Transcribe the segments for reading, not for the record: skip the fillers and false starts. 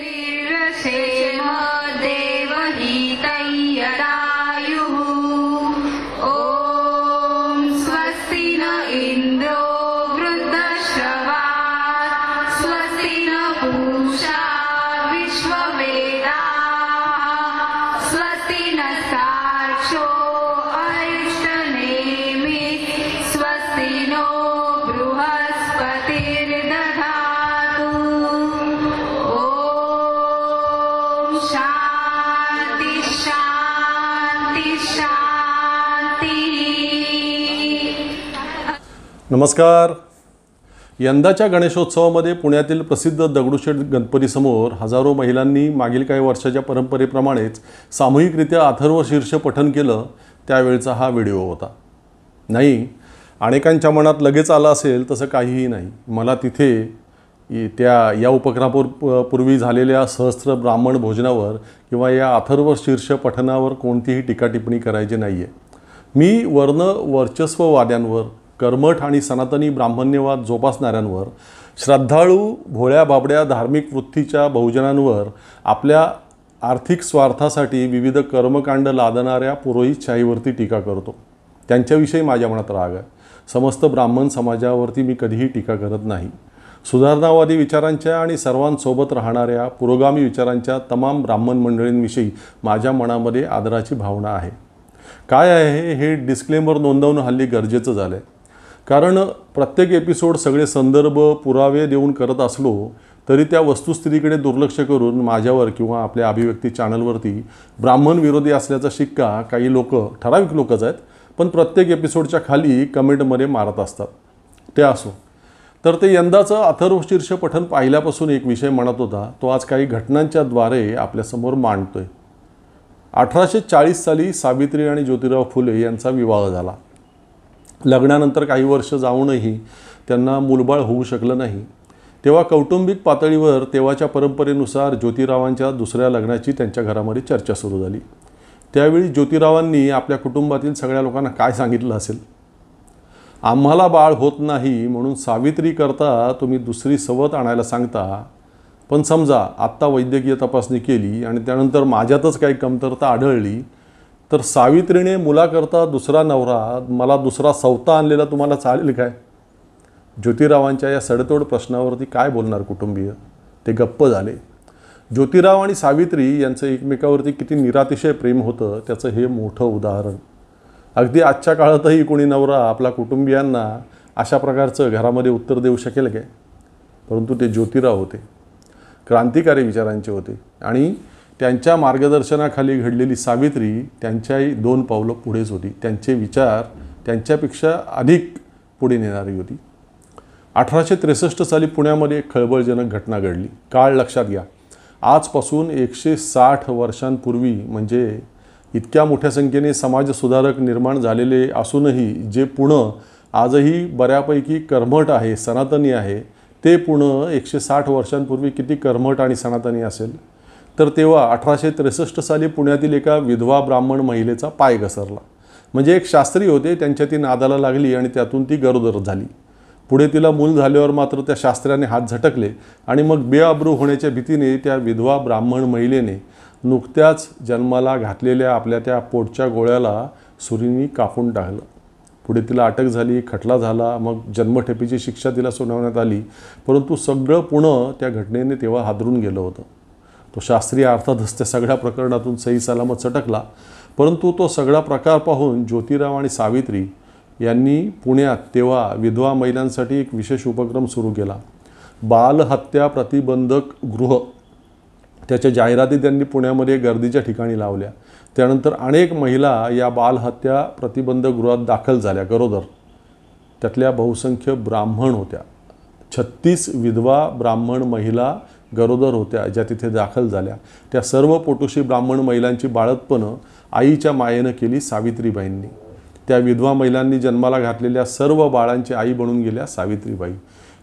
वीरसेन देवहितैयदायुः। ॐ स्वस्ति न इन्द्रो वृद्धश्रवाः, स्वस्ति न पूषा विश्ववेदाः, स्वस्ति नस्तार्क्ष्यो अरिष्टनेमिः, स्वस्ति नो बृहस्पतिर्दधातु। ॐ शान्ति शान्ति शान्ति। नमस्कार. यंदाच्या गणेशोत्सवामध्ये पुण्यातील प्रसिद्ध दगडूशेठ गणपतीसमोर हजारो महिलांनी मागील काही वर्षाच्या परंपरेप्रमाणेच सामूहिकरित्या अथर्वशीर्ष पठण केलं. त्यावेळचा हा व्हिडिओ होता. नाही, अनेकांच्या मनात लगेच आलं असेल तसं काहीही नाही. मला तिथे या उपक्रमापूर्वी झालेल्या सहस्त्र ब्राह्मण भोजनावर किंवा या अथर्वशीर्ष पठणावर कोणतीही टीका टिप्पणी करायची नाही आहे. मी वर्चस्ववाद्यांवर, कर्मठ आणि सनातनी ब्राह्मण्यवाद जोपासणाऱ्यांवर, श्रद्धाळू भोळ्या बाबड्या धार्मिक वृत्तीच्या बहुजनांवर, आपल्या आर्थिक स्वार्थासाठी विविध कर्मकांड लादणाऱ्या पुरोहितशाहीवरती टीका करतो. त्यांच्याविषयी माझ्या मनात राग आहे. समस्त ब्राह्मण समाजावरती मी कधीही टीका करत नाही. सुधारणावादी विचारांच्या आणि सर्वांसोबत राहणाऱ्या पुरोगामी विचारांच्या तमाम ब्राह्मण मंडळींविषयी माझ्या मनामध्ये आदराची भावना आहे. काय आहे हे डिस्क्लेमर नोंदवणं हल्ली गरजेचं झालं आहे. कारण प्रत्येक एपिसोड सगळे संदर्भ पुरावे देऊन करत असलो तरी त्या वस्तुस्थितीकडे दुर्लक्ष करून माझ्यावर किंवा आपल्या अभिव्यक्ती चॅनलवरती ब्राह्मण विरोधी असल्याचा शिक्का काही ठराविक लोकच आहेत, पण प्रत्येक एपिसोडच्या खाली कमेंटमध्ये मारत असतात. ते असो. तर ते यंदाचं अथर्वशीर्ष पठण पाहिल्यापासून एक विषय म्हणत होता, तो आज काही घटनांच्या द्वारे आपल्यासमोर मांडतोय. 1840 साली सावित्री आणि ज्योतिराव फुले यांचा विवाह झाला. लग्नानंतर काही वर्ष जाऊनही त्यांना मूलबाळ होऊ शकलं नाही. तेव्हा कौटुंबिक पातळीवर तेव्हाच्या परंपरेनुसार ज्योतिरावांच्या दुसऱ्या लग्नाची त्यांच्या घरामध्ये चर्चा सुरू झाली. त्यावेळी ज्योतिरावांनी आपल्या कुटुंबातील सगळ्या लोकांना काय सांगितलं असेल? आम्हाला बाळ होत नाही म्हणून सावित्री करता तुम्ही दुसरी सवत आणायला सांगता, पण समजा आत्ता वैद्यकीय तपासणी केली आणि त्यानंतर माझ्यातच काही कमतरता आढळली तर सावित्रीने मुलाकरता दुसरा नवरा, मला दुसरा सवता आणलेला तुम्हाला चालेल काय? ज्योतिरावांच्या या सडेतोड प्रश्नावरती काय बोलणार कुटुंबीय? ते गप्प झाले. ज्योतिराव आणि सावित्री यांचं एकमेकावरती किती निरातिशय प्रेम होतं त्याचं हे मोठं उदाहरण. अगदी आजच्या काळातही कोणी नवरा आपल्या कुटुंबियांना अशा प्रकारचं घरामध्ये उत्तर देऊ शकेल काय? परंतु ते ज्योतिराव होते, क्रांतिकारी विचारांचे होते आणि त्यांच्या मार्गदर्शनाखाली घडलेली सावित्री त्यांच्याही 2 पावलं पुढेच होती. त्यांचे विचार त्यांच्यापेक्षा अधिक पुढे नेणारी होती. 1863 साली पुण्यामध्ये एक खळबळजनक घटना घडली. काळ लक्षात घ्या. आजपासून 160 वर्षांपूर्वी, म्हणजे इतक्या मोठ्या संख्येने समाजसुधारक निर्माण झालेले असूनही जे पुणे आजही बऱ्यापैकी कर्मठ आहे, सनातनी आहे, ते पुणे 160 वर्षांपूर्वी किती कर्मठ आणि सनातनी असेल? तर तेव्हा 1863 साली पुण्यातील एका विधवा ब्राह्मण महिलेचा पाय घसरला. म्हणजे एक शास्त्री होते, त्यांच्या ती नादाला लागली आणि त्यातून ती गरोदर झाली. पुढे तिला मूल झाल्यावर मात्र त्या शास्त्र्याने हात झटकले आणि मग बेअब्रू होण्याच्या भीतीने त्या विधवा ब्राह्मण महिलेने नुकत्याच जन्माला घातलेल्या आपल्या त्या पोटच्या गोळ्याला सुरीने कापून टाकलं. पुढे तिला अटक झाली, खटला झाला, मग जन्मठेपेची शिक्षा तिला सुनावण्यात आली. परंतु सगळं पुणे त्या घटनेने तेव्हा हादरून गेलं होतं. तो शास्त्री अर्थातच त्या सगळ्या प्रकरणातून सही सलामत सटकला. परंतु तो सगळा प्रकार पाहून ज्योतिराव आणि सावित्री यांनी पुण्यात तेव्हा विधवा महिलांसाठी एक विशेष उपक्रम सुरू केला. बालहत्या प्रतिबंधक गृह, त्याच्या जाहिराती त्यांनी पुण्यामध्ये गर्दीच्या ठिकाणी लावल्या. त्यानंतर अनेक महिला या बालहत्या प्रतिबंधक गृहात दाखल झाल्या, गरोदर. त्यातल्या बहुसंख्य ब्राह्मण होत्या. 36 विधवा ब्राह्मण महिला गरोदर होत्या ज्या तिथे दाखल झाल्या. त्या सर्व पोटोशी ब्राह्मण महिलांची बाळंतपणं आईच्या मायेनं केली सावित्रीबाईंनी. त्या विधवा महिलांनी जन्माला घातलेल्या सर्व बाळांची आई बनून गेल्या सावित्रीबाई.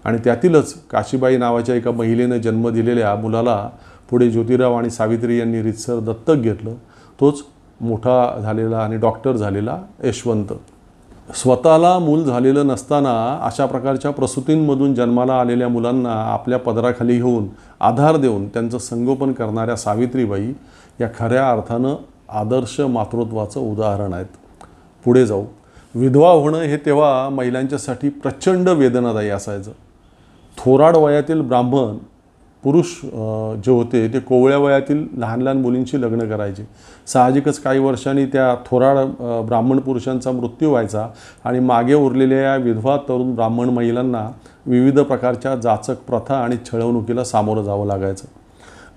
आणि त्यातीलच काशीबाई नावाच्या एका महिलेनं जन्म दिलेल्या मुलाला पुढे ज्योतिराव आणि सावित्री यांनी रीतसर दत्तक घेतलं. तोच मोठा झालेला आणि डॉक्टर झालेला यशवंत. स्वतःला मूल झालेलं नसताना अशा प्रकारच्या प्रसूतींमधून जन्माला आलेल्या मुलांना आपल्या पदराखाली घेऊन आधार देऊन त्यांचं संगोपन करणाऱ्या सावित्रीबाई या खऱ्या अर्थानं आदर्श मातृत्वाचं उदाहरण आहेत. पुढे जाऊ. विधवा होणं हे तेव्हा महिलांच्यासाठी प्रचंड वेदनादायी असायचं. थोराड वयातील ब्राह्मण पुरुष जे होते ते कोवळ्या वयातील लहान लहान मुलींशी लग्न करायचे. साहजिकच काही वर्षांनी त्या थोराड ब्राह्मण पुरुषांचा मृत्यू व्हायचा आणि मागे उरलेल्या या विधवा तरुण ब्राह्मण महिलांना विविध प्रकारच्या जाचक प्रथा आणि छळवणुकीला सामोरं जावं लागायचं.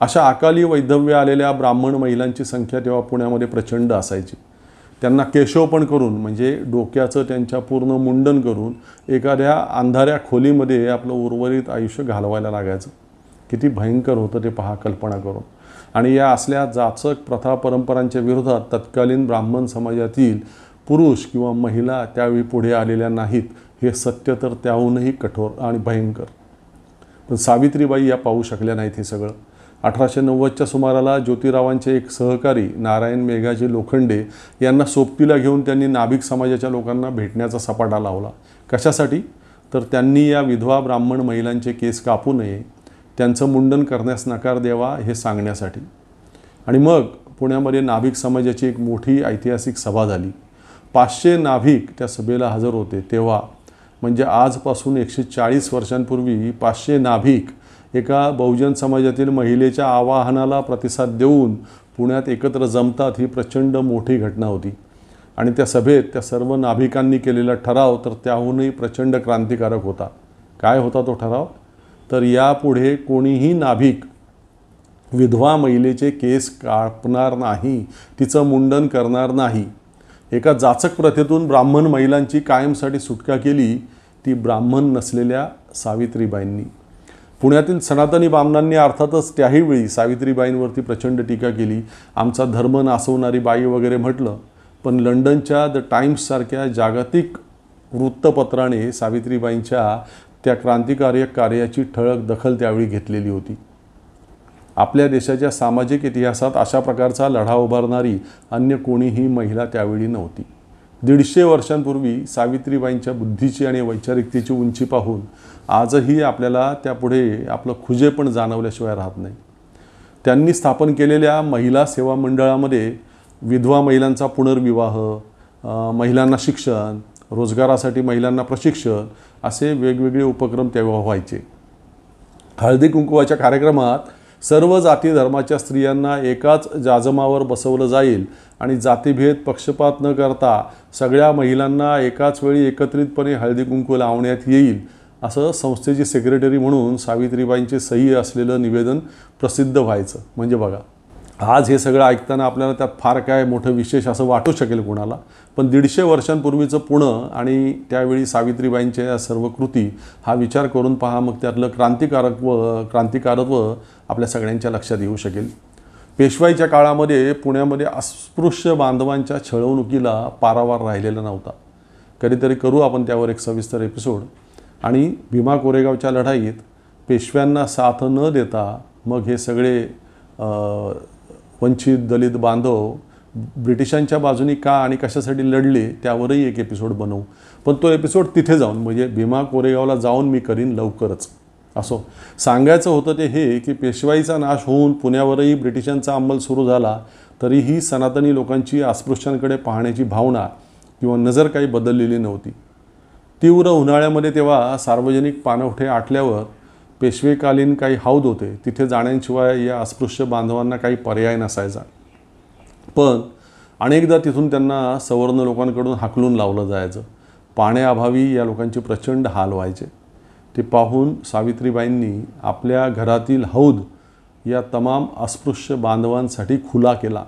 अशा अकाली वैधव्य आलेल्या ब्राह्मण महिलांची संख्या तेव्हा पुण्यामध्ये प्रचंड असायची. त्यांना केशवपण करून म्हणजे डोक्याचं त्यांच्या पूर्ण मुंडन करून एखाद्या अंधाऱ्या खोलीमध्ये आपलं उर्वरित आयुष्य घालवायला लागायचं. किती भयंकर होतं ते पहा कल्पना करून. आणि या असल्या जाचक प्रथा परंपरांच्या विरोधात तत्कालीन ब्राह्मण समाजातील पुरुष किंवा महिला त्यावेळी पुढे आलेल्या नाहीत हे सत्य तर त्याहूनही कठोर आणि भयंकर. पण सावित्रीबाई या पाहू शकल्या नाहीत हे सगळं. 1890च्या सुमाराला ज्योतिरावांचे एक सहकारी नारायण मेघाजी लोखंडे यांना सोबतीला घेऊन त्यांनी नाभिक समाजाच्या लोकांना भेटण्याचा सपाटा लावला. कशासाठी? तर त्यांनी या विधवा ब्राह्मण महिलांचे केस कापू नये, त्यांचं मुंडन करण्यास नकार द्यावा हे सांगण्यासाठी. आणि मग पुण्यामध्ये नाभिक समाजाची एक मोठी ऐतिहासिक सभा झाली. 500 नाभिक त्या सभेला हजर होते. तेव्हा म्हणजे आजपासून 140 वर्षांपूर्वी 500 नाभिक एका बहुजन समाजातील महिलेच्या आवाहनाला प्रतिसाद देऊन पुण्यात एकत्र जमतात ही प्रचंड मोठी घटना होती. आणि त्या सभेत त्या सर्व नाभिकांनी केलेला ठराव तर त्याहूनही प्रचंड क्रांतिकारक होता. काय होता तो ठराव? तर यापुढे कोणीही नाभिक विधवा महिलेचे केस कापणार नाही, तिचं मुंडन करणार नाही. एका जाचक प्रथेतून ब्राह्मण महिलांची कायमसाठी सुटका केली ती ब्राह्मण नसलेल्या सावित्रीबाईंनी. पुण्यातील सनातनी बामणांनी अर्थातच त्याही वेळी सावित्रीबाईंवरती प्रचंड टीका केली. आमचा धर्म नासवणारी बाई वगैरे म्हटलं. पण लंडनच्या द टाइम्ससारख्या जागतिक वृत्तपत्राने सावित्रीबाईंच्या त्या क्रांतिकारक कार्याची ठळक दखल त्यावेळी घेतलेली होती. आपल्या देशाच्या सामाजिक इतिहासात अशा प्रकारचा लढा उभारणारी अन्य कोणीही महिला त्यावेळी नव्हती. 150 वर्षांपूर्वी सावित्रीबाईंच्या बुद्धीची आणि वैचारिकतेची उंची पाहून आजही आपल्याला त्यापुढे आपलं खुजेपण जाणवल्याशिवाय राहत नाही. त्यांनी स्थापन केलेल्या महिला सेवा मंडळामध्ये विधवा महिलांचा पुनर्विवाह, महिलांना शिक्षण, रोजगारासाठी महिलांना प्रशिक्षण असे वेगवेगळे उपक्रम तेव्हा व्हायचे. हळदी कुंकवाच्या कार्यक्रमात सर्व जाती धर्माच्या स्त्रियांना एकाच जाजमावर बसवलं जाईल आणि जातीभेद पक्षपात न करता सगळ्या महिलांना एकाच वेळी एकत्रितपणे हळदी कुंकू लावण्यात येईल असं संस्थेची सेक्रेटरी म्हणून सावित्रीबाईंचे सही असलेलं निवेदन प्रसिद्ध व्हायचं. म्हणजे बघा, आज हे सगळं ऐकताना आपल्याला त्यात फार काय मोठं विशेष असं वाटू शकेल कोणाला. पण 150 वर्षांपूर्वीचं पुणं आणि त्यावेळी सावित्रीबाईंच्या या सर्व कृती हा विचार करून पहा, मग त्यातलं क्रांतिकारत्व आपल्या सगळ्यांच्या लक्षात येऊ शकेल. पेशवाईच्या काळामध्ये पुण्यामध्ये अस्पृश्य बांधवांच्या छळवणुकीला पारावार राहिलेला नव्हता. कधीतरी करू आपण त्यावर एक सविस्तर एपिसोड. आणि भीमा कोरेगावच्या लढाईत पेशव्यांना साथ न देता मग हे सगळे वंचित दलित बांधव ब्रिटिशांच्या बाजूनी का आणि कशासाठी लढले त्यावरही एक एपिसोड बनवू. पण तो एपिसोड तिथे जाऊन म्हणजे भीमा कोरेगावला जाऊन मी करीन लवकरच. असो, सांगायचं होतं ते हे की पेशवाईचा नाश होऊन पुण्यावरही ब्रिटिशांचा अंमल सुरू झाला तरीही सनातनी लोकांची अस्पृश्यांकडे पाहण्याची भावना किंवा नजर काही बदललेली नव्हती. तीव्र उन्हाळ्यामध्ये तेव्हा सार्वजनिक पाणवठे आटल्यावर पेशवेकालीन काही हौद होते, तिथे जाण्याशिवाय या अस्पृश्य बांधवांना काही पर्याय नसायचा. पण अनेकदा तिथून त्यांना सवर्ण लोकांकडून हाकलून लावलं जायचं. पाण्याअभावी या लोकांचे प्रचंड हाल व्हायचे. ते पाहून सावित्रीबाईंनी आपल्या घरातील हौद या तमाम अस्पृश्य बांधवांसाठी खुला केला.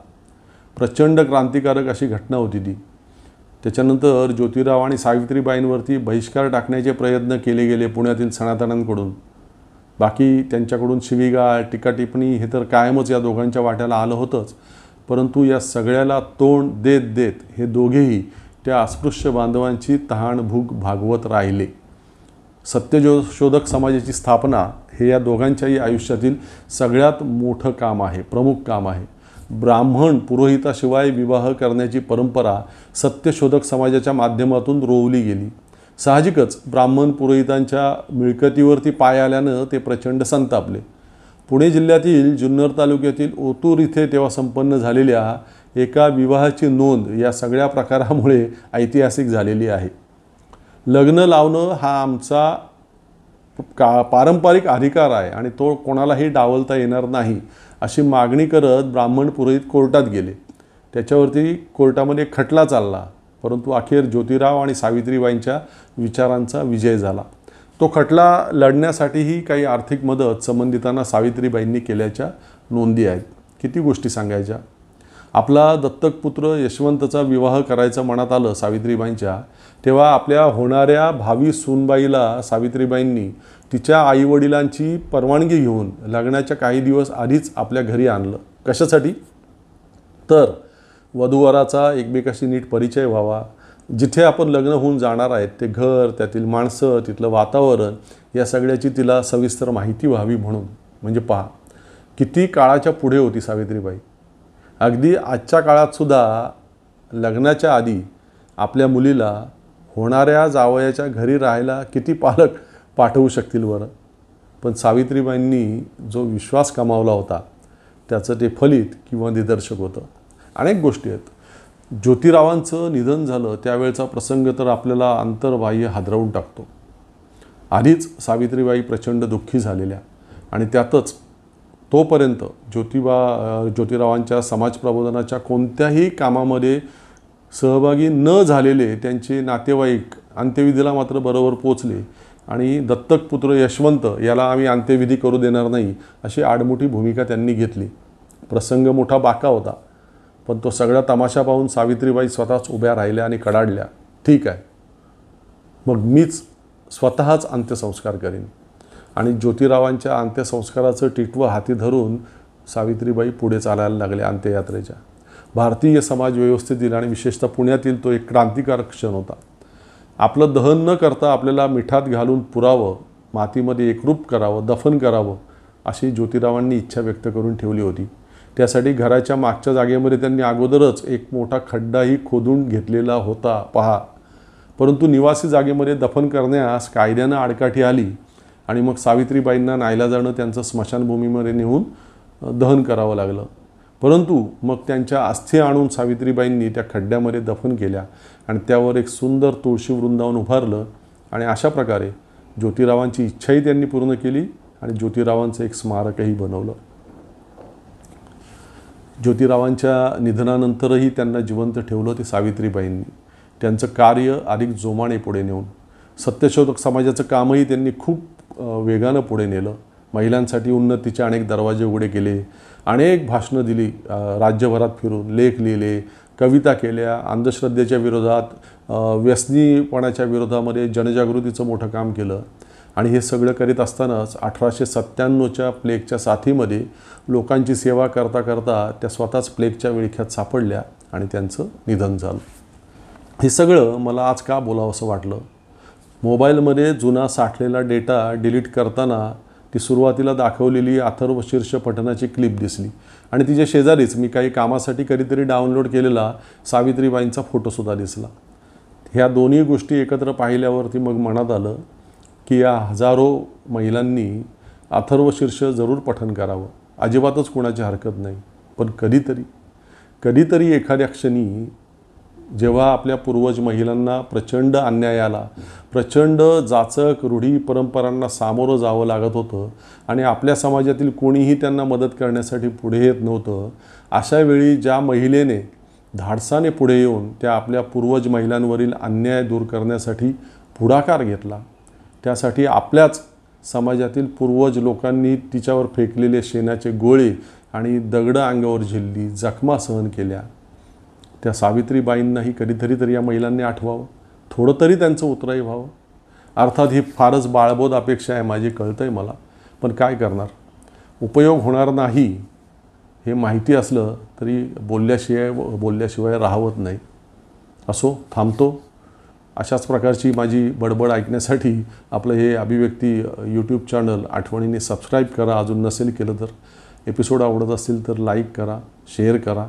प्रचंड क्रांतिकारक अशी घटना होती ती. त्याच्यानंतर ज्योतिराव आणि सावित्रीबाईंवरती बहिष्कार टाकण्याचे प्रयत्न केले गेले पुण्यातील सनातन्यांकडून. बाकी त्यांच्याकडून शिवीगाळ, टीकाटिप्पणी हे तर कायमच या दोघांच्या वाट्याला आलं होतंच. परंतु या सगळ्याला तोंड देत देत हे दोघेही त्या अस्पृश्य बांधवांची तहानभूक भागवत राहिले. सत्यशोधक समाजाची स्थापना हे या दोघांच्याही आयुष्यातील सगळ्यात मोठं काम आहे, प्रमुख काम आहे. ब्राह्मण पुरोहिताशिवाय विवाह करण्याची परंपरा सत्यशोधक समाजाच्या माध्यमातून रोवली गेली. साहजिकच ब्राह्मण पुरोहितांच्या मिळकतीवरती पाय आल्यानं ते प्रचंड संतापले. पुणे जिल्ह्यातील जुन्नर तालुक्यातील ओतूर इथे तेव्हा संपन्न झालेल्या एका विवाहाची नोंद या सगळ्या प्रकारामुळे ऐतिहासिक झालेली आहे. लग्न लावणं हा आमचा पारंपरिक अधिकार आहे आणि तो कोणालाही डावलता येणार नाही अशी मागणी करत ब्राह्मण पुरोहित कोर्टात गेले. त्याच्यावरती कोर्टामध्ये खटला चालला, परंतु अखेर ज्योतिराव आणि सावित्रीबाईंच्या विचारांचा विजय झाला. तो खटला लढण्यासाठीही काही आर्थिक मदत संबंधितांना सावित्रीबाईंनी केल्याच्या नोंदी आहेत. किती गोष्टी सांगायच्या. आपला दत्तक पुत्र यशवंतचा विवाह करायचं मनात आलं सावित्रीबाईंच्या, तेव्हा आपल्या होणाऱ्या भावी सूनबाईला सावित्रीबाईंनी तिच्या आईवडिलांची परवानगी घेऊन लग्नाच्या काही दिवस आधीच आपल्या घरी आणलं. कशासाठी? तर वधूवराचा एकमेकाशी नीट परिचय व्हावा, जिथे आपण लग्न होऊन जाणार आहेत ते घर, त्यातील माणसं, तिथलं वातावरण या सगळ्याची तिला सविस्तर माहिती व्हावी म्हणून. म्हणजे पहा किती काळाच्या पुढे होती सावित्रीबाई. अगदी आजच्या काळातसुद्धा लग्नाच्या आधी आपल्या मुलीला होणाऱ्या जावयाच्या घरी राहायला किती पालक पाठवू शकतील बरं. पण सावित्रीबाईंनी जो विश्वास कमावला होता त्याचं ते फलित किंवा निदर्शक होतं. अनेक गोष्टी आहेत. ज्योतिरावांचं निधन झालं त्यावेळचा प्रसंग तर आपल्याला अंतर्बाह्य हादरवून टाकतो. आधीच सावित्रीबाई प्रचंड दुःखी झालेल्या आणि त्यातच तोपर्यंत ज्योतिरावांच्या समाज प्रबोधनाच्या कोणत्याही कामामध्ये सहभागी न झालेले त्यांचे नातेवाईक अंत्यविधीला मात्र बरोबर पोचले आणि दत्तक पुत्र यशवंत याला आम्ही अंत्यविधी करू देणार नाही अशी आडमुठी भूमिका त्यांनी घेतली. प्रसंग मोठा बाका होता, पण तो सगळा तमाशा पाहून सावित्रीबाई स्वतःच उभ्या राहिल्या आणि कडाडल्या, ठीक आहे मग मीच स्वतःच अंत्यसंस्कार करेन. आणि ज्योतिरावांच्या अंत्यसंस्काराचं टिटवं हाती धरून सावित्रीबाई पुढे चालायला लागल्या अंत्ययात्रेच्या. भारतीय समाज व्यवस्थेतील आणि विशेषतः पुण्यातील तो एक क्रांतिकारक क्षण होता. आपलं दहन न करता आपल्याला मिठात घालून पुरावं, मातीमध्ये एकरूप करावं, दफन करावं अशी ज्योतिरावांनी इच्छा व्यक्त करून ठेवली होती. त्यासाठी घराच्या मागच्या जागेमध्ये त्यांनी अगोदरच एक मोठा खड्डाही खोदून घेतलेला होता पहा. परंतु निवासी जागेमध्ये दफन करण्यास कायद्यानं आडकाठी आली आणि मग सावित्रीबाईंना नाईलाजानं त्यांचं स्मशानभूमीमध्ये नेऊन दहन करावं लागलं. परंतु मग त्यांच्या अस्थी आणून सावित्रीबाईंनी त्या खड्ड्यामध्ये दफन केल्या आणि त्यावर एक सुंदर तुळशी वृंदावन उभारलं आणि अशा प्रकारे ज्योतिरावांची इच्छाही त्यांनी पूर्ण केली आणि ज्योतिरावांचं एक स्मारकही बनवलं. ज्योतिरावांच्या निधनानंतरही त्यांना जिवंत ठेवलं ते सावित्रीबाईंनी. त्यांचं कार्य अधिक जोमाने पुढे नेऊन सत्यशोधक समाजाचं कामही त्यांनी खूप वेगानं पुढे नेलं. महिलांसाठी उन्नतीचे अनेक दरवाजे उघडे केले, अनेक भाषणं दिली, राज्यभरात फिरून लेख लिहिले, कविता केल्या, अंधश्रद्धेच्या विरोधात, व्यसनीपणाच्या विरोधामध्ये जनजागृतीचं मोठं काम केलं. आणि हे सगळं करीत असतानाच 1897च्या प्लेगच्या साथीमध्ये लोकांची सेवा करता करता त्या स्वतःच प्लेगच्या विळख्यात सापडल्या आणि त्यांचं निधन झालं. हे सगळं मला आज का बोलावं असं वाटलं. मोबाईलमध्ये जुना साठलेला डेटा डिलीट करताना ती सुरुवातीला दाखवलेली अथर्वशीर्ष पठणाची क्लिप दिसली आणि तिच्या शेजारीच मी काही कामासाठी कधीतरी डाउनलोड केलेला सावित्रीबाईंचा फोटोसुद्धा दिसला. ह्या दोन्ही गोष्टी एकत्र पाहिल्यावरती मग मनात आलं की या हजारो महिलांनी अथर्वशीर्ष जरूर पठण करावं. अजिबातच कोणाची हरकत नाही, पण कधीतरी एखाद्या क्षणी जेव्हा आपल्या पूर्वज महिलांना प्रचंड अन्यायाला, प्रचंड जाचक रूढी परंपरांना सामोरं जावं लागत होतं आणि आपल्या समाजातील कोणीही त्यांना मदत करण्यासाठी पुढे येत नव्हतं, अशा वेळी ज्या महिलेने धाडसाने पुढे येऊन त्या आपल्या पूर्वज महिलांवरील अन्याय दूर करण्यासाठी पुढाकार घेतला, त्यासाठी आपल्याच समाजातील पूर्वज लोकांनी तिच्यावर फेकलेले शेणाचे गोळे आणि दगडं अंगावर झेलली, जखमा सहन केल्या, त्या सावित्रीबाईंनाही कधीतरी या महिलांनी आठवावं, थोडं तरी त्यांचं उतराई व्हावं. अर्थात ही फारच बाळबोध अपेक्षा आहे माझी, कळतंय मला, पण काय करणार, उपयोग होणार नाही हे माहिती असलं तरी बोलल्याशिवाय राहवत नाही. असो, थांबतो. अशाच प्रकारची माझी बडबड ऐकण्यासाठी आपलं हे अभिव्यक्ती यूट्यूब चॅनल आठवणीने सबस्क्राईब करा, अजून नसेल केलं तर. एपिसोड आवडत असतील तर लाईक करा, शेअर करा.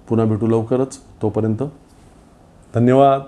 पुन्हा भेटू लवकरच. तोपर्यंत धन्यवाद.